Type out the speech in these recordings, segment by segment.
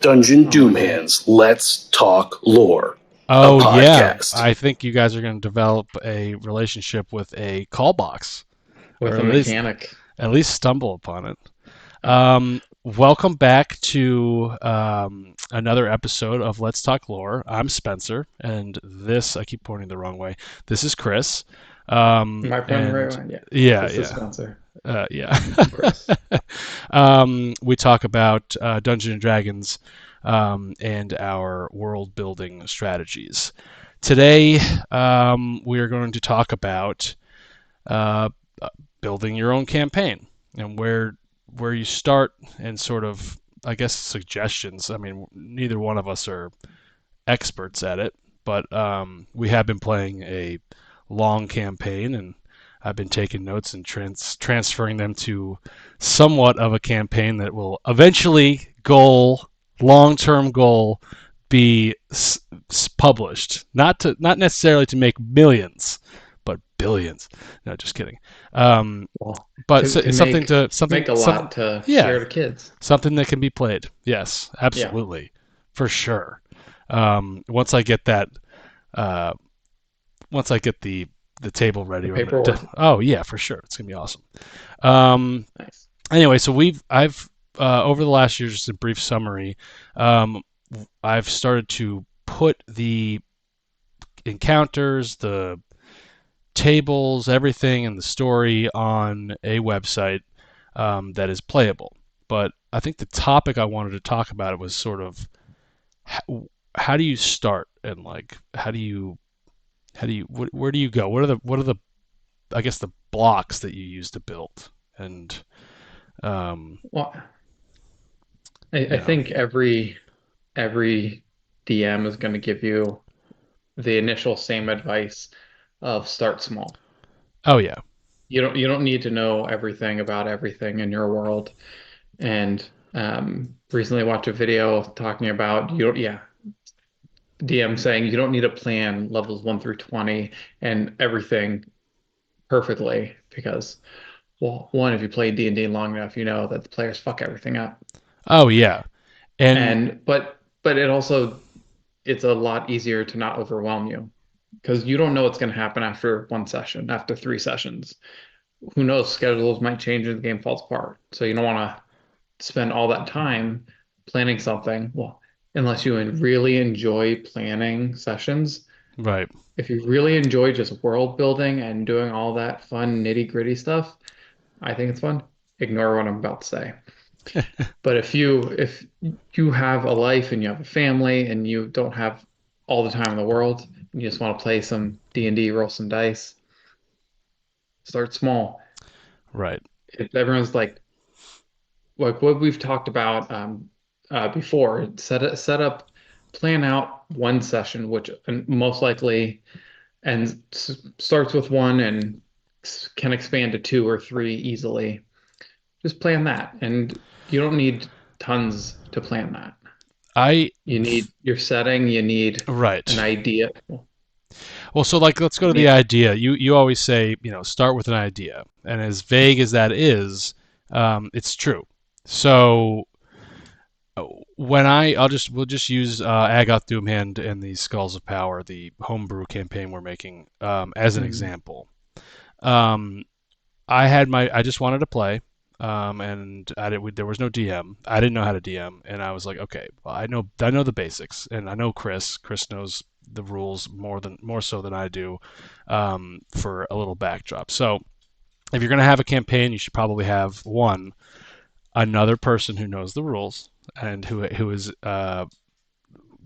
Dungeon Doom Hands, Let's Talk Lore, a Oh yeah, podcast. I think you guys are going to develop a relationship with a call box, or with a at least mechanic. stumble upon it. Oh, Welcome back to another episode of Let's Talk Lore. I'm Spencer, and this I keep pointing the wrong way. This is Chris. my friend the right And one. Yeah, yeah, this is yeah, Spencer. yeah. I'm Chris. We talk about Dungeons and Dragons and our world building strategies. Today, we are going to talk about uh, building your own campaign and where you start and sort of, I guess, suggestions. I mean, neither one of us are experts at it, but we have been playing a long campaign, and I've been taking notes and transferring them to somewhat of a campaign that will eventually long-term goal be published. Not necessarily to make millions, but billions. No, just kidding. Um, Well, but to, to it's something make to something make a some lot to yeah, share to kids. something that can be played. Yes, Yeah, absolutely, for sure. Once I get that, uh, once I get the table the ready, paperwork. oh yeah, for sure, it's gonna be awesome. Um, Nice. anyway, so I've over the last year, just a brief summary. Um, I've started to put the encounters, the tables, everything in the story on a website that is playable. But I think the topic I wanted to talk about it was sort of how do you start, and like where do you go? What are the I guess the blocks that you use to build, and um, Well, I, you I know, think every DM is going to give you the initial same advice of start small. oh yeah, You don't need to know everything about everything in your world. And recently watched a video talking about you don't, yeah, DM saying you don't need to plan levels 1 through 20 and everything perfectly because, well, one, if you play D&D long enough, you know that the players fuck everything up. oh yeah, and And but it also it's a lot easier to not overwhelm you because you don't know what's going to happen after one session, after 3 sessions. Who knows? Schedules might change and the game falls apart. So you don't want to spend all that time planning something. Well, unless you really enjoy planning sessions. right. If you really enjoy just world building and doing all that fun nitty-gritty stuff, I think it's fun. Ignore what I'm about to say. But if you have a life and you have a family and you don't have all the time in the world, and you just want to play some D&D, roll some dice, start small. Right. If everyone's like what we've talked about before, set up, plan out one session, which most likely and starts with one and can expand to two or three easily. Just plan that, and you don't need tons to plan that. I You need your setting, you need an right. idea. Well, so like let's go You to the need, idea. You always say, start with an idea, and as vague as that is, it's true. So when we'll just use Agoth Doomhand and the Skulls of Power, the homebrew campaign we're making, as an mm, example. Um, I just wanted to play, and there was no DM. I didn't know how to DM, and I was like, okay, well, I know the basics, and I know Chris. Chris knows the rules more so than I do, for a little backdrop. So if you're gonna have a campaign, you should probably have another person who knows the rules and who is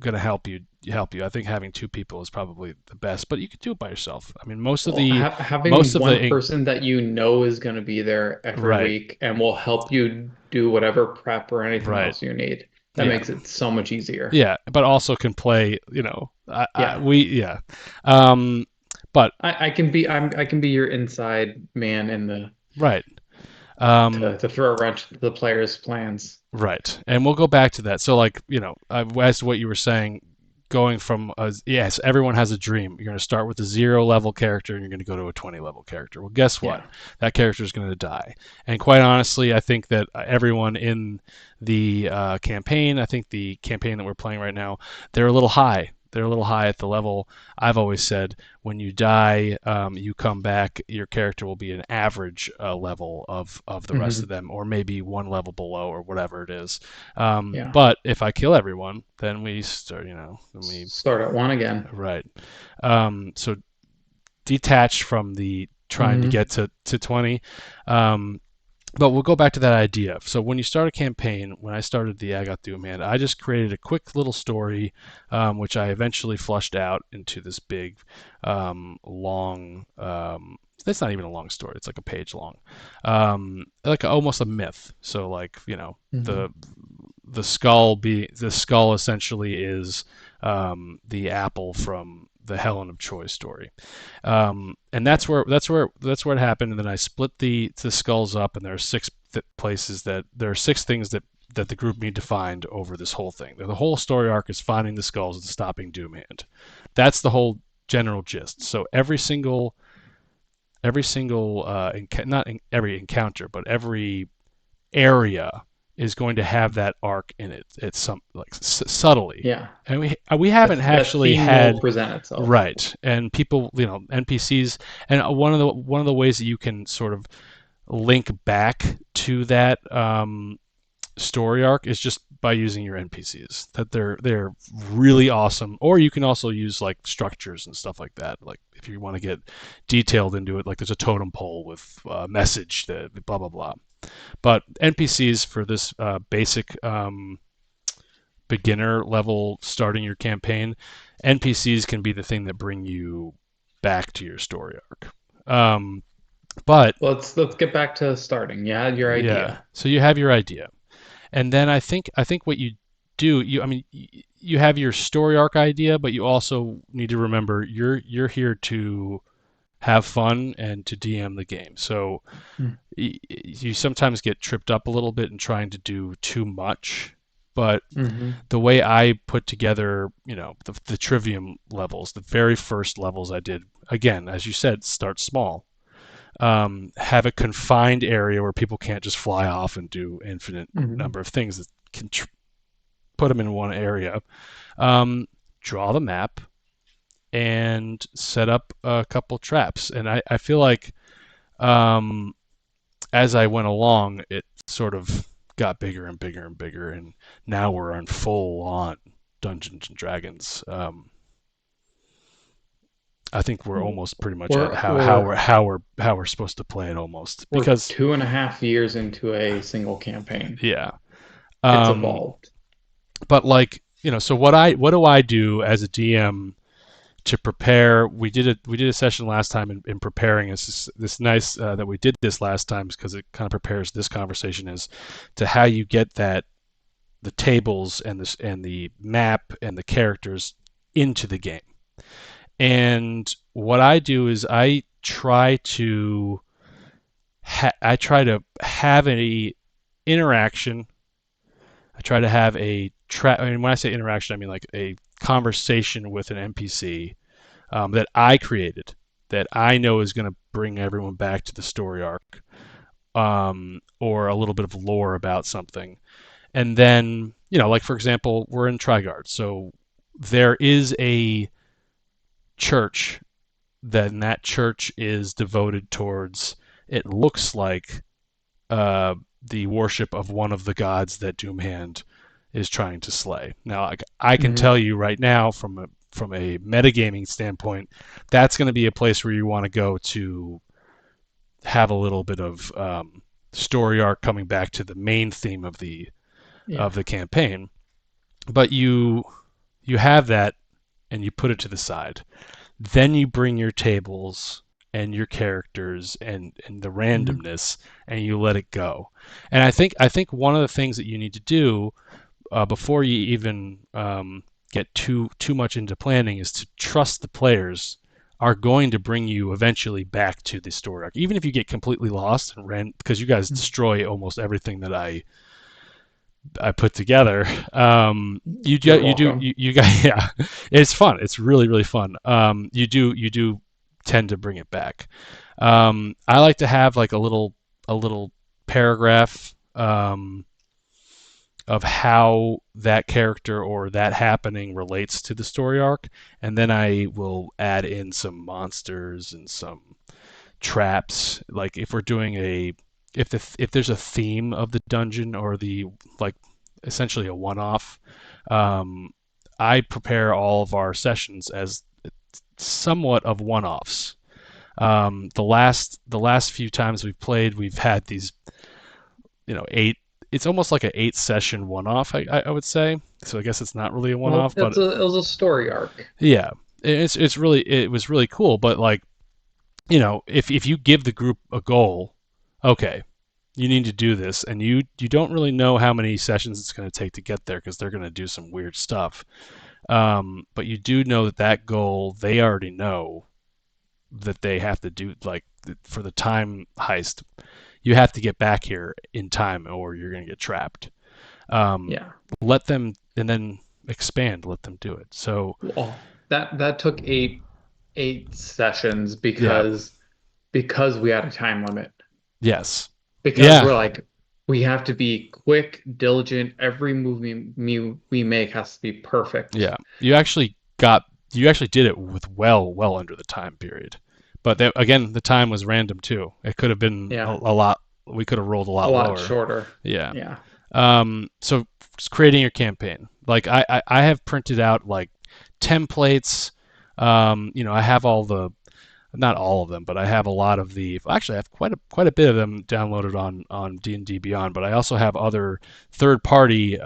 gonna help you. I think having two people is probably the best, but you could do it by yourself. I mean, well, most having of one the person that you know is going to be there every right, week and will help you do whatever prep or anything right, else you need, that yeah. makes it so much easier. Yeah, but also can play. Yeah. Yeah, um, but I can be your inside man in the right, to throw a wrench to the players' plans. right, and we'll go back to that. So, like, as to what you were saying, going from yes, everyone has a dream. You're going to start with a 0 level character and you're going to go to a 20 level character. Well, guess what? Yeah. That character is going to die. And quite honestly, I think that everyone in the campaign, I think the campaign that we're playing right now, they're a little high. They're a little high at the level. I've always said when you die, you come back, your character will be an average level of the rest of them, or maybe one level below, or whatever it is. Yeah. But if I kill everyone, then we start, Start at 1 again. right. So detached from the trying to get to 20. But we'll go back to that idea. So when you start a campaign, when I started the I Got Doom Hand, I just created a quick little story, which I eventually flushed out into this big, long. It's not even a long story. It's like a page long, like almost a myth. So like the skull essentially is the apple from the Helen of Troy story, and that's where it happened. And then I split the skulls up, and there are six things that the group need to find over this whole thing. The whole story arc is finding the skulls and stopping Doomhand. That's the whole general gist. So every single not every encounter, but every area is going to have that arc in it. It's some subtly. Yeah. And we haven't actually had present itself. Right. And people, NPCs, and one of the ways that you can sort of link back to that story arc is just by using your NPCs. That they're really awesome. Or you can also use like structures and stuff like that. Like if you want to get detailed into it, like there's a totem pole with a message that blah blah blah. But NPCs for this basic beginner level starting your campaign, NPCs can be the thing that bring you back to your story arc. But let's get back to starting. Yeah, your idea. Yeah. So you have your idea, and then I think what you do, you have your story arc idea, but you also need to remember you're here to have fun and to DM the game. So you sometimes get tripped up a little bit in trying to do too much. But the way I put together, the Trivium levels, the very first levels I did, again, as you said, start small. Have a confined area where people can't just fly off and do infinite number of things that can put them in one area. Draw the map and set up a couple traps. And I feel like as I went along, it sort of got bigger and bigger and bigger, and now we're on full on Dungeons and Dragons. I think we're almost pretty much at how we're supposed to play it almost, because we're 2.5 years into a single campaign. Yeah, it's evolved. But so what do I do as a DM to prepare? We did a session last time in preparing. This nice that we did this last time because it kind of prepares this conversation as to how you get the tables and the map and the characters into the game. And what I do is I try to have an interaction. I try to have when I say interaction, I mean like a conversation with an NPC that I created, that I know is going to bring everyone back to the story arc, or a little bit of lore about something. And then, like for example, we're in Trigard, so there is a church, then that church is devoted towards, it looks like, the worship of one of the gods that Doomhand is trying to slay. Now, I can tell you right now, from a metagaming standpoint, that's going to be a place where you want to go to have a little bit of story arc coming back to the main theme of the campaign. But you have that, and you put it to the side. Then you bring your tables and your characters and the randomness, and you let it go. And I think one of the things that you need to do before you even get too much into planning is to trust the players are going to bring you eventually back to the story arc, even if you get completely lost and ran, because you guys destroy almost everything that I I put together. You're welcome. You guys, yeah, it's fun. It's really really fun. You do tend to bring it back. I like to have like a little paragraph of how that character or that happening relates to the story arc, and then I will add in some monsters and some traps. Like if we're doing a if there's a theme of the dungeon or the like essentially a one-off, um, I prepare all of our sessions as somewhat of one-offs. The last few times we've played, we've had these, eight. It's almost like an 8 session one-off. I would say. So I guess it's not really a Well, one-off, but it was a story arc. yeah, it was really cool. But like, if you give the group a goal, okay, you need to do this, and you don't really know how many sessions it's going to take to get there because they're going to do some weird stuff. But you do know that that goal they already know that they have to do, like for the time heist, you have to get back here in time or you're going to get trapped. Um, Yeah. Let them and then expand. Let them do it. So Well, that took eight sessions yeah, because we had a time limit. yes, Because yeah, we're like, we have to be quick, diligent. Every move we make has to be perfect. yeah. You actually did it with well under the time period. But again, the time was random too. It could have been Yeah, a lot. We could have rolled a a lot lot lower. shorter. Yeah. Yeah. So just creating your campaign. Like I have printed out like templates. I have all the, not all of them, but I have a lot of the. Actually, I have quite a bit of them downloaded on D&D Beyond. But I also have other third party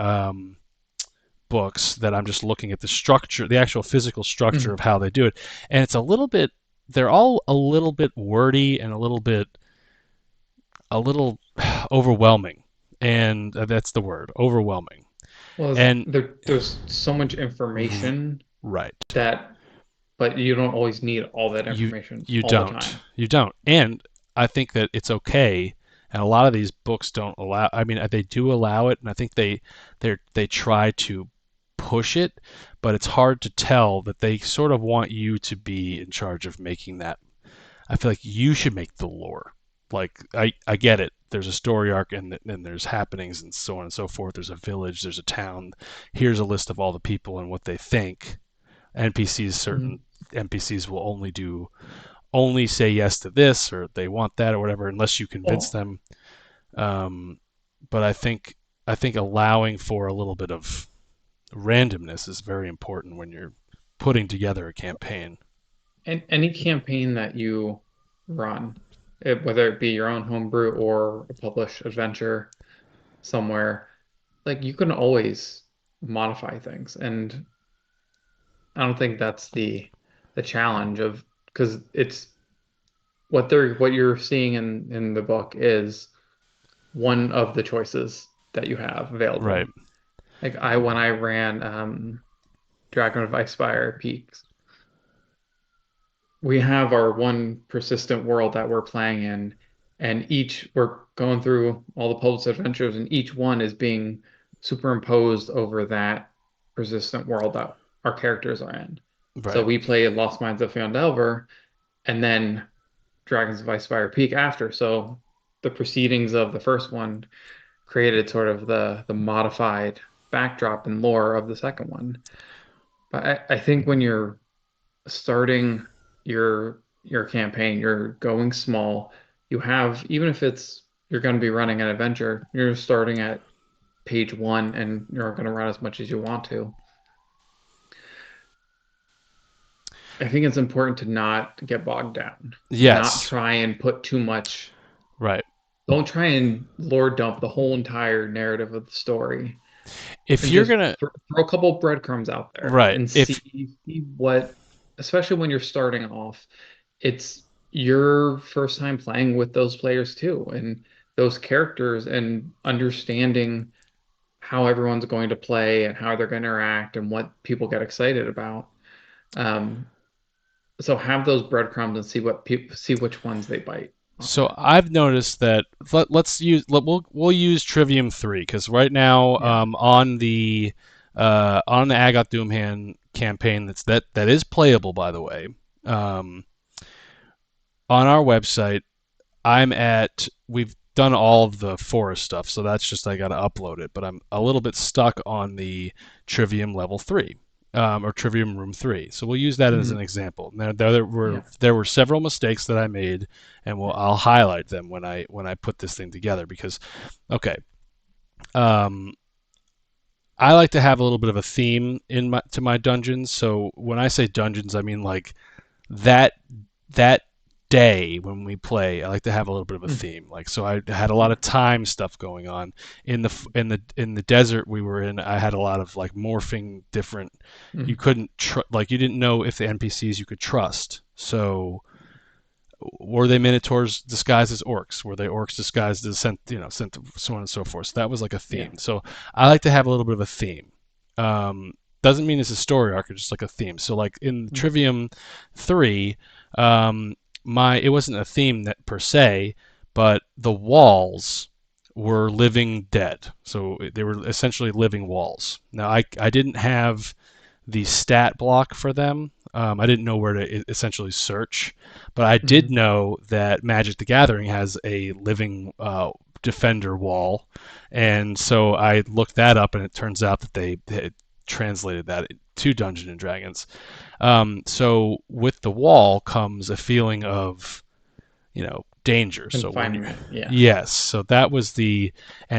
books that I'm just looking at the structure, the actual physical structure Mhm. of how they do it, and it's a little bit. They're all a little bit wordy and a little overwhelming, and that's the word, overwhelming. Well, And there's so much information right, that, but you don't always need all that you information you all the don't time. you don't, and I think that it's okay. And a lot of these books don't allow. I mean, they do allow it, and I think they try to push it, but it's hard to tell that they sort of want you to be in charge of making that. I feel like you should make the lore. Like I get it. There's a story arc and there's happenings and so on and so forth. There's a village, there's a town. Here's a list of all the people and what they think. Certain Mhm. NPCs will only say yes to this or they want that or whatever unless you convince Well, them. Um, but I think allowing for a little bit of randomness is very important when you're putting together a campaign. and any campaign that you run, whether it be your own homebrew or a published adventure somewhere, like you can always modify things. And I don't think that's the challenge of, because it's what you're seeing in the book is one of the choices that you have Right. available. Like when I ran Dragon of Icespire Peaks, we have our one persistent world that we're playing in, and each we're going through all the published adventures, and each one is being superimposed over that persistent world that our characters are in. So Right. we play Lost Mines of Phandelver, and then Dragons of Icespire Peak after. So the proceedings of the first one created sort of the modified backdrop and lore of the second one. But I think when you're starting your campaign, you're going small. You have, even if it's you're going to be running an adventure, you're starting at page one and you're going to run as much as you want to. I think it's important to not get bogged down, not Yes. try and put too much. Right. Don't try and lore dump the whole entire narrative of the story, If and you're just gonna throw a couple breadcrumbs out there right, and if see what, especially when you're starting off, it's your first time playing with those players too, and those characters, and understanding how everyone's going to play and how they're going to interact and what people get excited about. Um, so have those breadcrumbs and see what people see which ones they bite. So I've noticed that we'll use Trivium 3 because right now Yeah. on the Agoth Doomhand campaign that is playable, by the way, um, on our website we've done all of the forest stuff, so that's just I got to upload it. But I'm a little bit stuck on the Trivium level 3, or Trivium room 3. So we'll use that as an Mhm. example. Now Yeah. there were several mistakes that I made, and I'll highlight them when I put this thing together because, okay, um, I like to have a little bit of a theme to my dungeons. So when I say dungeons, I mean like that that day when we play. I like to have a little bit of a Mm. theme. Like so, I had a lot Yeah. of time stuff going on in the desert we were in. I had a lot of like morphing different. You Mm. couldn't like you didn't know if the NPCs you could trust. So were they minotaurs disguised as orcs? Were they orcs disguised as sent so on and so forth? So that was like a Yeah. theme. So I like to have a little bit of a theme. Um, doesn't mean it's a story arc, it's just like a theme. So like in Mm. Trivium 3, um, it wasn't a theme that per se, but the walls were living dead. So they were essentially living walls. Now I didn't have the stat block for them. I didn't know where to essentially search, but I did Mhm. know that Magic the Gathering has a living defender wall, and so I looked that up, and it turns out that they had translated that to Dungeons and Dragons. So with the wall comes a feeling of danger. So when you Confinement. Yeah. yes, so that was and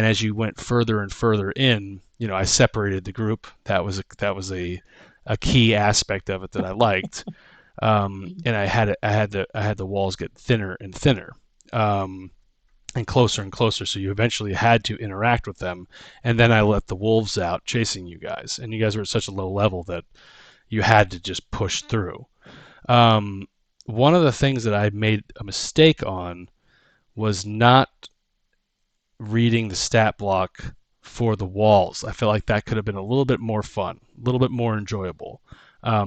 as you went further and further in, I separated the group. That was a key aspect of it that I liked. And I had the walls get thinner and thinner, um, and closer and closer. So you eventually had to interact with them. And then I let the wolves out chasing you guys, and you guys were at such a low level that you had to just push through. Um, One of the things that I made a mistake on was not reading the stat block for the walls. I feel like that could have been a little bit more fun, a little bit more enjoyable.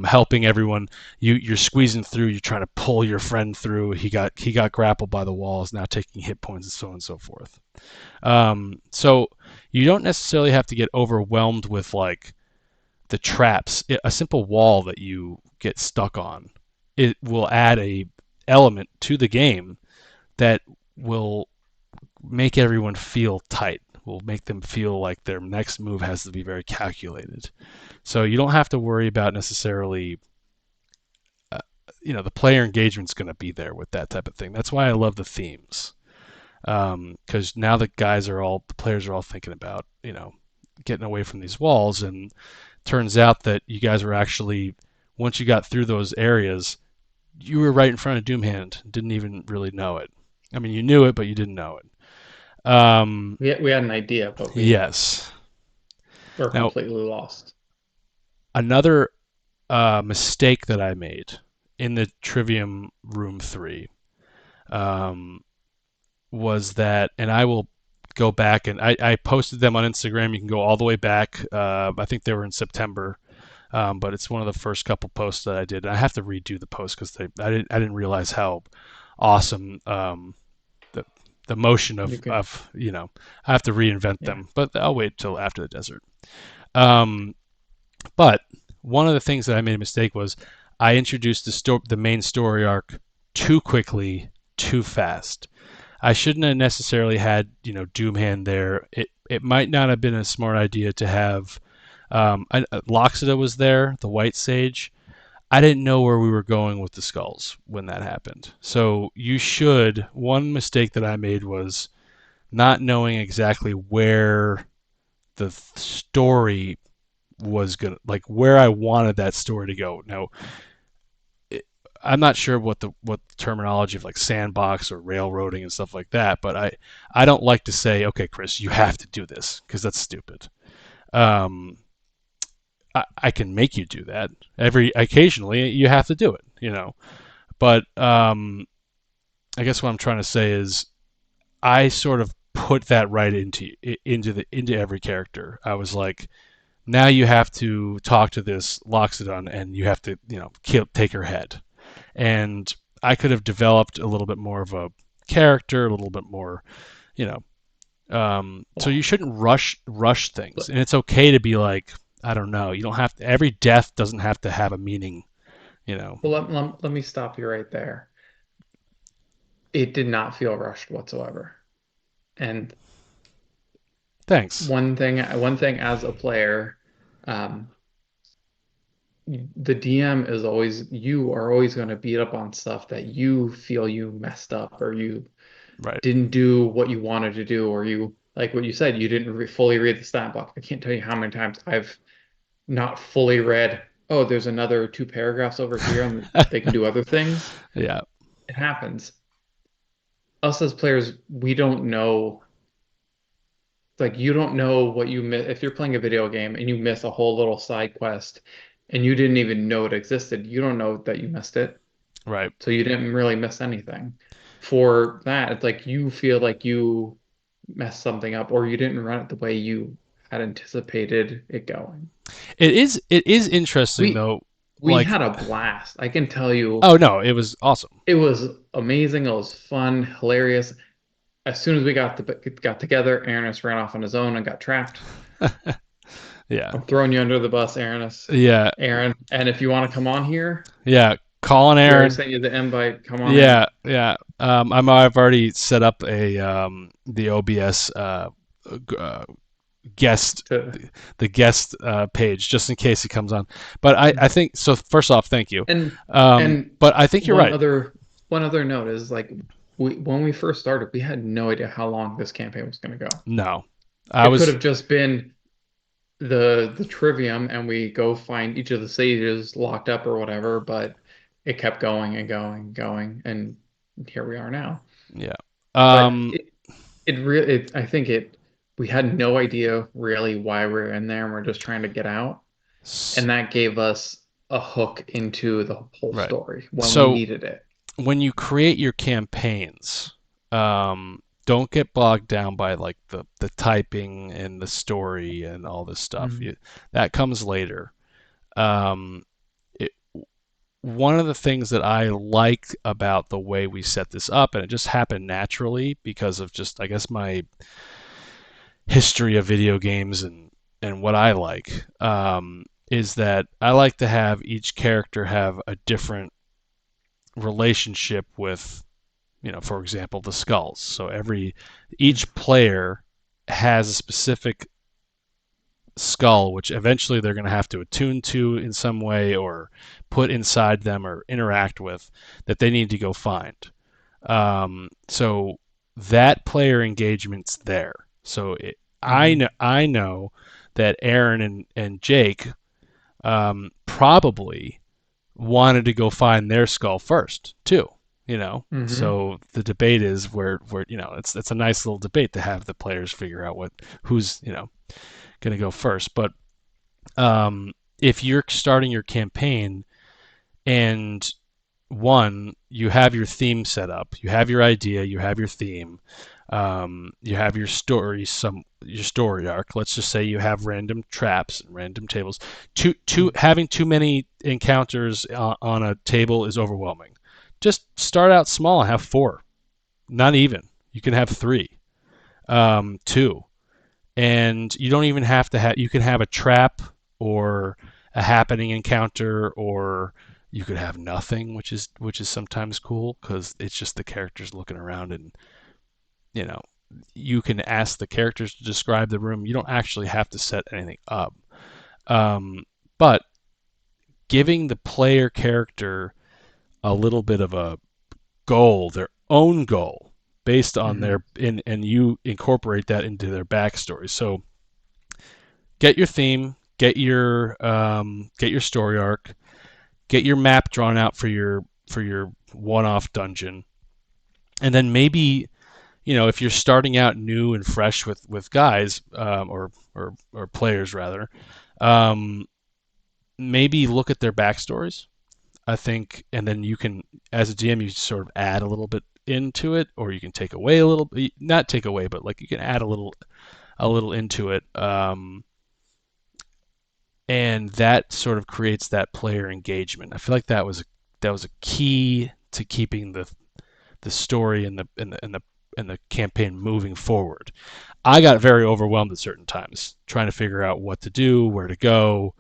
Helping everyone, you're squeezing through. You're trying to pull your friend through. He got grappled by the walls, now taking hit points and so on and so forth. So you don't necessarily have to get overwhelmed with like the traps. A simple wall that you get stuck on, it will add a element to the game that will make everyone feel tight. Will make them feel like their next move has to be very calculated. So you don't have to worry about necessarily, uh, the player engagement's going to be there with that type of thing. That's why I love the themes, because now the players are all thinking about, getting away from these walls, and turns out that you guys were actually, once you got through those areas, you were right in front of Doomhand. Didn't even really know it. I mean, you knew it, but you didn't know it. We had an idea, but we Yes. were Now, completely lost. another mistake that I made in the Trivium Room 3, um, was that, and I will go back, and I posted them on Instagram. You can go all the way back. I think they were in September, but it's one of the first couple posts that I did. And I have to redo the post because I didn't realize how awesome, the the motion You of could, I have to reinvent yeah. them, but I'll wait till after the desert. Um, But one of the things that I made a mistake was I introduced the main story arc too quickly, too fast. I shouldn't have necessarily had Doomhand there. It might not have been a smart idea to have, Loxodon was there, the White Sage. I didn't know where we were going with the skulls when that happened. So one mistake that I made was not knowing exactly where the story was gonna, like, where I wanted that story to go. Now, I'm not sure what the terminology of like sandbox or railroading and stuff like that, but I don't like to say, okay, Chris, you have to do this because that's stupid. Um, I can make you do that. Occasionally you have to do it. But I guess what I'm trying to say is I sort of put that right into every character. I was like, now you have to talk to this Loxodon and you have to, take her head. And I could have developed a little bit more of a character, a little bit more, you know. So you shouldn't rush things, and it's okay to be like, I don't know. You don't have to. Every death doesn't have to have a meaning, you know. Well, let me stop you right there. It did not feel rushed whatsoever. And Thanks. one thing as a player, um, the DM is always, you are always going to beat up on stuff that you feel you messed up, or you Right. didn't do what you wanted to do, or you, like what you said, you didn't fully read the stat block. I can't tell you how many times I've not fully read, oh, there's another 2 paragraphs over here and they can do other things. Yeah. It happens. Us as players, we don't know. Like, you don't know what you miss if you're playing a video game and you miss a whole little side quest and you didn't even know it existed. You don't know that you missed it. Right. So you didn't really miss anything. For that, it's like you feel like you messed something up, or you didn't run it the way you had anticipated it going. It is interesting though. We Like, had a blast. I can tell you, oh no, it was awesome. it was amazing. It was fun, hilarious. As soon as we got together, Aranis ran off on his own and got trapped. Yeah. I'm throwing you under the bus, Aranis. Yeah. Aaron, and if you want to come on here, Yeah. Colin I already Aaron. sent you the invite. Come on. Yeah. Yeah. I've already set up the OBS guest in. the guest page just in case he comes on. But I think so. First off, thank you. And But I think you're right. One other note is, like, when we first started, we had no idea how long this campaign was going to go. No, It could have just been the trivium, and we go find each of the sages locked up or whatever, but it kept going and going and going, and here we are now. Yeah. But I think we had no idea really why we were in there, and we're just trying to get out, and that gave us a hook into the whole Right. story when So we needed it. when you create your campaigns, don't get bogged down by like the typing and the story and all this stuff. Mhm. That comes later. One of the things that I like about the way we set this up, and it just happened naturally because of just, I guess, my history of video games and what I like, is that I like to have each character have a different relationship with, for example, the skulls. So each player has a specific skull which eventually they're going to have to attune to in some way, or put inside them, or interact with, that they need to go find. So that player engagement's there. So I know that Aaron and Jake probably wanted to go find their skull first too. Mhm. So the debate is where it's a nice little debate to have the players figure out who's going to go first. But if you're starting your campaign and you have your theme set up, you have your idea, you have your theme, you have your story, your story arc. Let's just say you have random traps and random tables. Having too many encounters on a table is overwhelming. Just start out small and have 4. Not even. You can have 3, 2. And you don't even have to have. You can have a trap or a happening encounter, or you could have nothing, which is sometimes cool because it's just the characters looking around, and you can ask the characters to describe the room. You don't actually have to set anything up, but giving the player character a little bit of a goal, their own goal, based on and you incorporate that into their backstory. So get your theme, get your story arc, get your map drawn out for your one-off dungeon, and then maybe if you're starting out new and fresh with guys, or players rather, maybe look at their backstories, I think, and then you can, as a GM, you sort of add a little bit into it, or you can take away a little, not take away, but like you can add a little into it, and that sort of creates that player engagement. I feel like that was a key to keeping the story and the campaign moving forward. I got very overwhelmed at certain times trying to figure out what to do, where to go,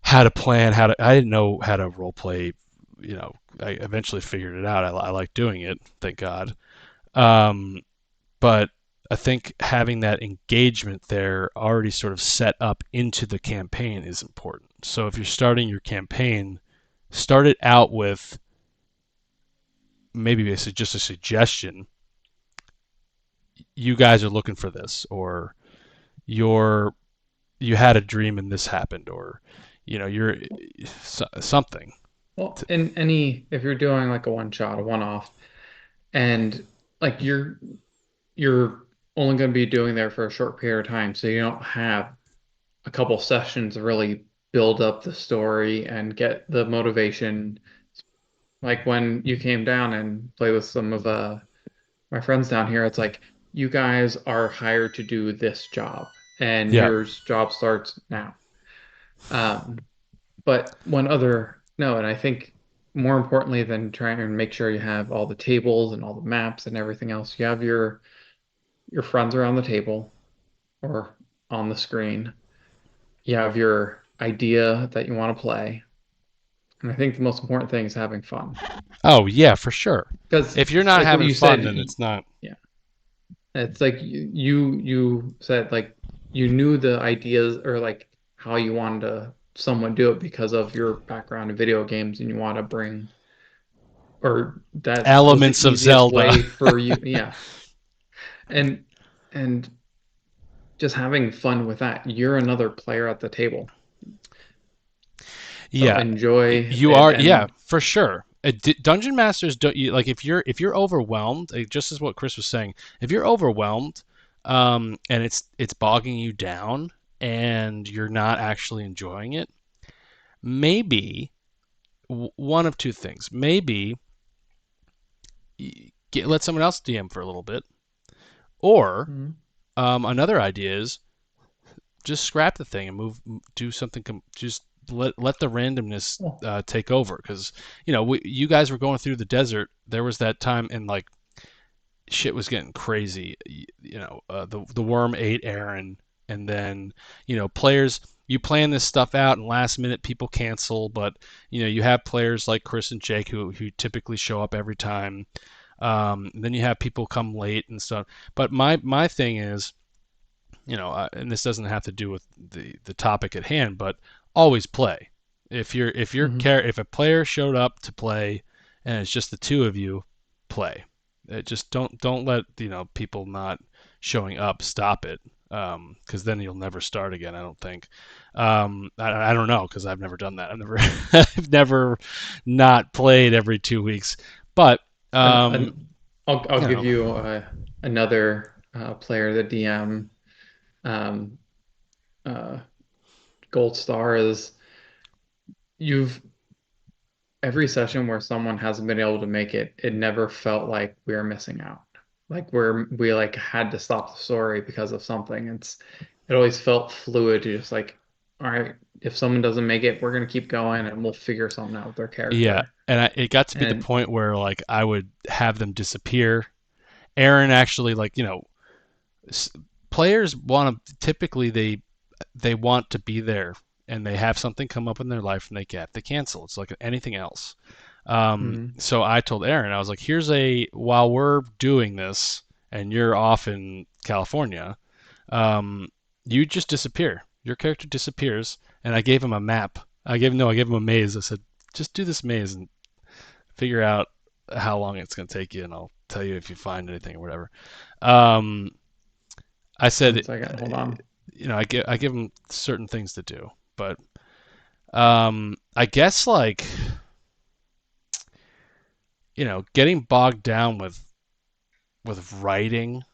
how to plan, I didn't know how to role play. I eventually figured it out. I like doing it, thank God. Um, but I think having that engagement there already sort of set up into the campaign is important. So if you're starting your campaign, start it out with maybe just a suggestion. You guys are looking for this, or you had a dream and this happened, or you're something. Well, in any if you're doing like a one shot, a one off, and like you're only going to be doing there for a short period of time, so you don't have a couple sessions to really build up the story and get the motivation. Like when you came down and played with some of my friends down here, it's like you guys are hired to do this job, and Yeah. your job starts now. Um, but one other no, and I think more importantly than trying to make sure you have all the tables and all the maps and everything else, you have your friends around the table or on the screen. You have your idea that you want to play. And I think the most important thing is having fun. Oh yeah, for sure. Because If you're not like what having you fun, said, then it's not. yeah. It's like you said like you knew the ideas or like how you wanted to someone do it because of your background in video games and you want to bring or that was the Elements of easiest Zelda. way for you. Yeah. And and just having fun with that. You're another player at the table. So Yeah, enjoy you it are. Yeah, and for sure. Dungeon masters don't you like if you're overwhelmed, just as what Chris was saying. If you're overwhelmed, and it's bogging you down, and you're not actually enjoying it, maybe one of two things. Maybe let someone else DM for a little bit, or Mhm. another idea is just scrap the thing and do something. Just let the randomness Oh, take over, because you guys were going through the desert. There was that time, and like shit was getting crazy. The worm ate Aaron, and then players. You plan this stuff out, and last minute people cancel. But you have players like Chris and Jake who typically show up every time. Then you have people come late and stuff. But my thing is, and this doesn't have to do with the topic at hand, but always play. mhm. If a player showed up to play and it's just the two of you, play. Just don't let people not showing up stop it, because then you'll never start again. I don't think. I don't know, because I've never done that. I've never I've never not played every 2 weeks, but And I'll you give know you another player, the DM um, uh, gold star is you've every session where someone hasn't been able to make it, it never felt like we were missing out. Like we like had to stop the story because of something. It always felt fluid to just like, all right, if someone doesn't make it, we're gonna keep going and we'll figure something out with their Yeah, character. and it got to be the And point where like I would have them disappear. Aaron actually, like, players want to typically they want to be there, and they have something come up in their life and they have to cancel. It's like anything else. mhm. So I told Aaron, I was like, while we're doing this and you're off in California, um, you just disappear. Your character disappears, and I gave him a map. I gave him a maze. I said, just do this maze and figure out how long it's going to take you, and I'll tell you if you find anything or whatever. Um, I One said, second, hold on. I give them certain things to do, but I guess like getting bogged down with writing.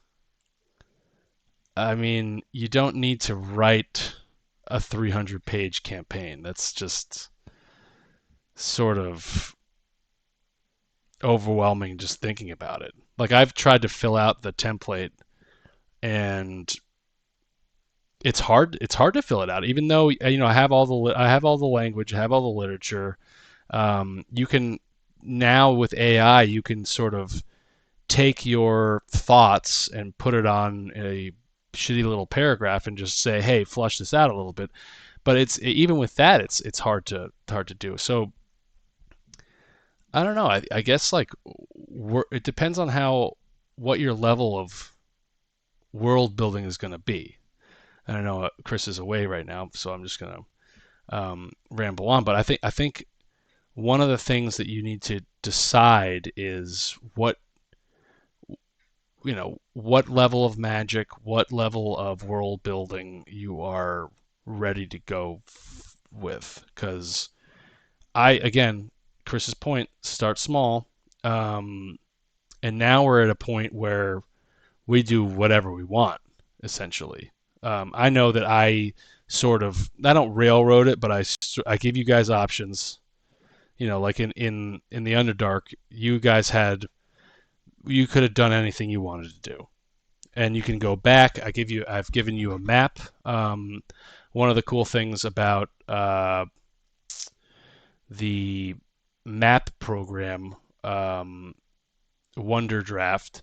I mean, you don't need to write a 300-page campaign. That's just sort of overwhelming just thinking about it. Like I've tried to fill out the template, and it's hard to fill it out, even though I have all the language, I have all the literature. You can now with AI, you can sort of take your thoughts and put it on a shitty little paragraph and just say, "Hey, flush this out a little bit." But it's even with that, it's hard to do. So I don't know. I guess like it depends on what your level of world building is going to be. I don't know. Chris is away right now, so I'm just going to ramble on. But I think one of the things that you need to decide is what level of magic, what level of world building you are ready to go with. Because again, Chris's point, start small. And now we're at a point where we do whatever we want, essentially. I know that I don't railroad it, but I give you guys options. Like in the Underdark, you could have done anything you wanted to do, and you can go back. I've given you a map. One of the cool things about the map program, Wonder Draft,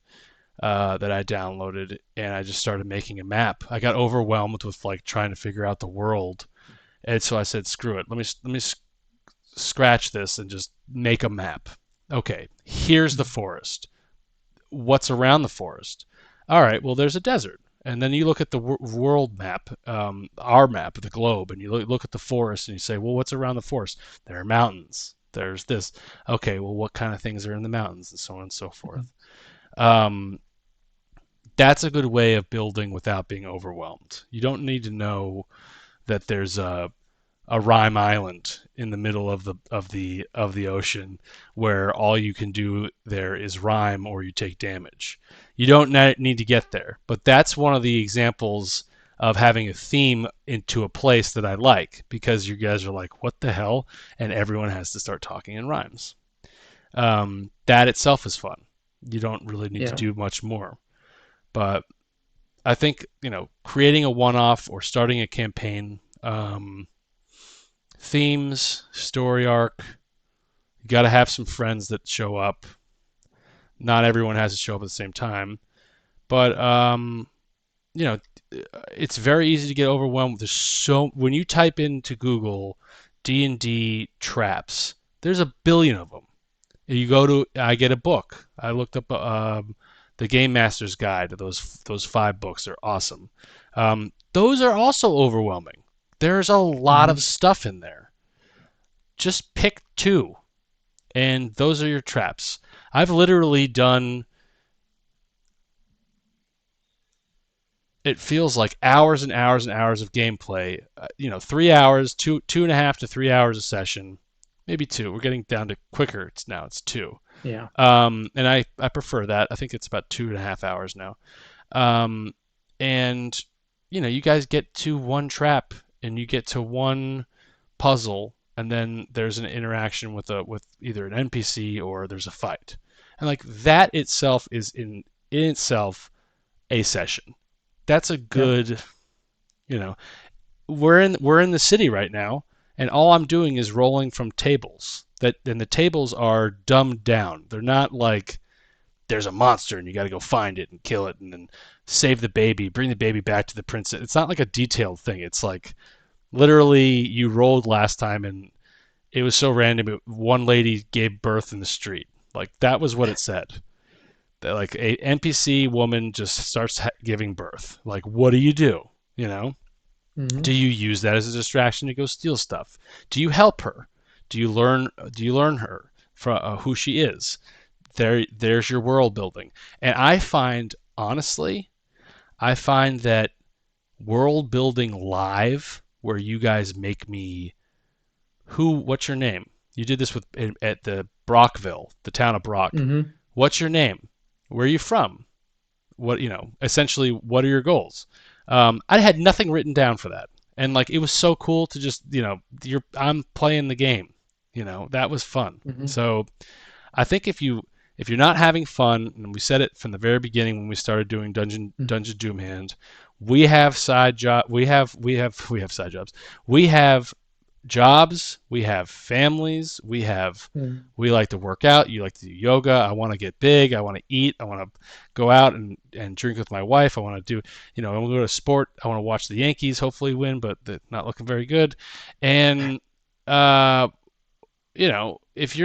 that I downloaded, and I just started making a map. I got overwhelmed with like trying to figure out the world, and so I said, "Screw it. Let me scratch this and just make a map." Okay, here's the forest. What's around the forest? All right, well, there's a desert. And then you look at the world map, our map of the globe, and you look at the forest and you say, well, what's around the forest? There are mountains. There's this. Okay, well, what kind of things are in the mountains, and so on and so forth. That's a good way of building without being overwhelmed. You don't need to know that there's a Rime Island in the middle of the ocean where all you can do there is rhyme or you take damage. You don't need to get there, but that's one of the examples of having a theme into a place that I like, because you guys are like, what the hell? And everyone has to start talking in rhymes. That itself is fun. You don't really need to do much more. But I think, creating a one-off or starting a campaign, themes, story arc, you got to have some friends that show up. Not everyone has to show up at the same time, but it's very easy to get overwhelmed. When you type into Google D&D traps, there's a billion of them. I get a book. I looked up the Game Master's Guide. Those 5 books are awesome. Those are also overwhelming. There's a lot of stuff in there. Just pick 2, and those are your traps. I've literally done, it feels like hours and hours and hours of gameplay. 3 hours, 2.5 to 3 hours a session, maybe 2. We're getting down to quicker. It's 2. Yeah. And I prefer that. I think it's about 2.5 hours now. And you guys get to one trap and you get to one puzzle, and then there's an interaction with either an NPC or there's a fight. And like that itself is in itself a session. That's a good, we're in the city right now, and all I'm doing is rolling from tables. And the tables are dumbed down. They're not like there's a monster and you got to go find it and kill it and then save the baby, bring the baby back to the princess. It's not like a detailed thing. It's like literally you rolled last time and it was so random. One lady gave birth in the street. Like that was what it said. That like a NPC woman just starts giving birth. Like what do you do? Mm-hmm. Do you use that as a distraction to go steal stuff? Do you help her? Do you learn her from who she is? There's your world building. And I find that world building live, where you guys make me, what's your name? You did this at the Brockville, the town of Brock. Mm-hmm. What's your name? Where are you from? What, essentially, what are your goals? I had nothing written down for that. And like, it was so cool to just, I'm playing the game, that was fun. Mm-hmm. So I think if you're not having fun, and we said it from the very beginning when we started doing Dungeon Doom Hand, we have side job. We have side jobs. We have jobs, we have families, we like to work out, you like to do yoga, I want to get big, I want to eat, I want to go out and drink with my wife, I want to do, I want to go to sport, I want to watch the Yankees hopefully win, but they're not looking very good. And if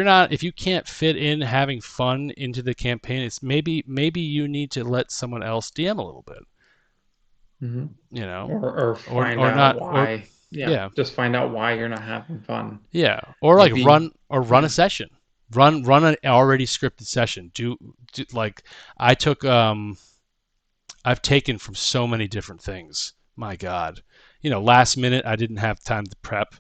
you can't fit in having fun into the campaign, it's maybe you need to let someone else DM a little bit, Mhm. you know, Or or find or out not, or why. Yeah, yeah, just find out why you're not having fun. yeah, or like Maybe, run a yeah. session, run an already scripted session. Do like I took I've taken from so many different things. My God, last minute I didn't have time to prep.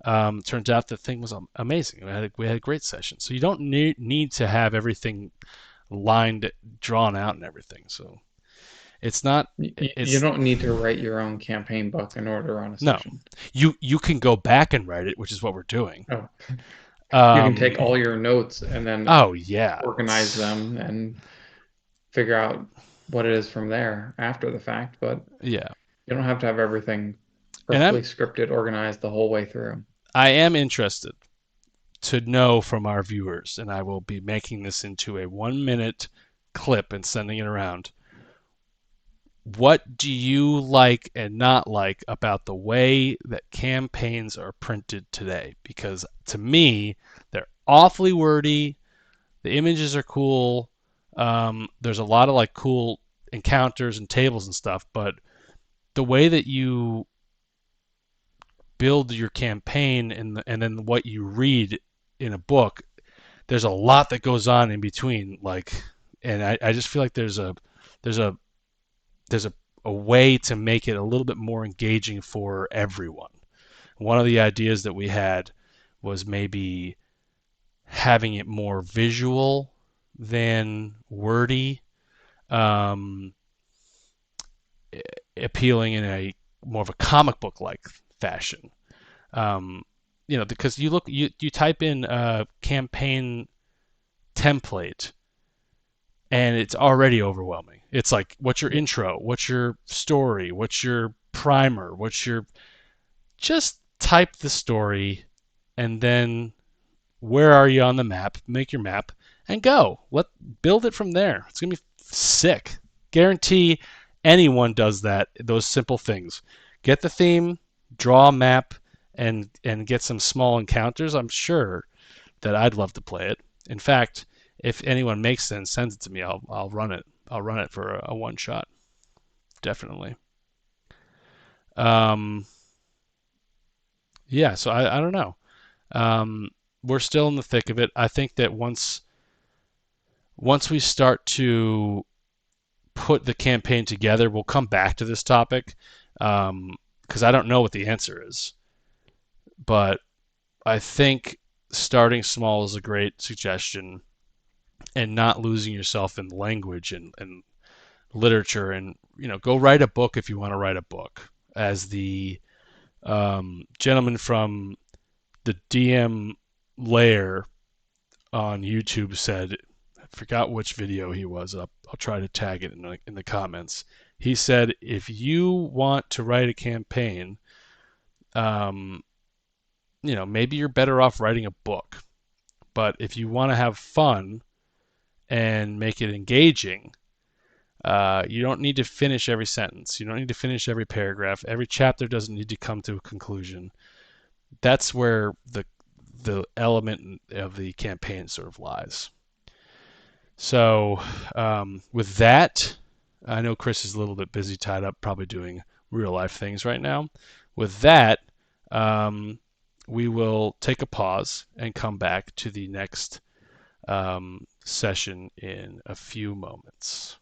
Turns out the thing was amazing. We had a great session. So you don't need to have everything lined, drawn out, and everything. So it's not. You It's don't need to write your own campaign book in order to run a no. session. You can go back and write it, which is what we're doing. Oh, you can Um. take all your notes and then Oh yeah. organize them and figure out what it is from there after the fact, but Yeah. you don't have to have everything And perfectly scripted, organized the whole way through. I am interested to know from our viewers, and I will be making this into a 1 minute clip and sending it around. What do you like and not like about the way that campaigns are printed today? Because to me, they're awfully wordy. The images are cool. There's a lot of like cool encounters and tables and stuff, but the way that you build your campaign and then what you read in a book, there's a lot that goes on in between. And I just feel like there's a there's a way to make it a little bit more engaging for everyone. One of the ideas that we had was maybe having it more visual than wordy, um, appealing in a more of a comic book like fashion. Um, because you type in a campaign template and it's already overwhelming. It's like, what's your intro? What's your story? What's your primer? Just type the story and then where are you on the map? Make your map and go. Build it from there. It's going to be sick. Guarantee anyone does that, those simple things. Get the theme, draw a map, and get some small encounters. I'm sure that I'd love to play it. In fact, if anyone makes it and sends it to me, I'll run it. I'll run it for a one shot. Definitely. Um, yeah, so I don't know. Um, we're still in the thick of it. I think that once we start to put the campaign together, we'll come back to this topic because I don't know what the answer is. But I think starting small is a great suggestion, and not losing yourself in language and literature. And go write a book if you want to write a book. As the gentleman from the DM Lair on YouTube said, I forgot which video he was. I'll try to tag it in the comments. He said, if you want to write a campaign, maybe you're better off writing a book. But if you want to have fun and make it engaging, you don't need to finish every sentence. You don't need to finish every paragraph. Every chapter doesn't need to come to a conclusion. That's where the element of the campaign sort of lies. So with that, I know Chris is a little bit busy, tied up, probably doing real life things right now. With that, we will take a pause and come back to the next session in a few moments.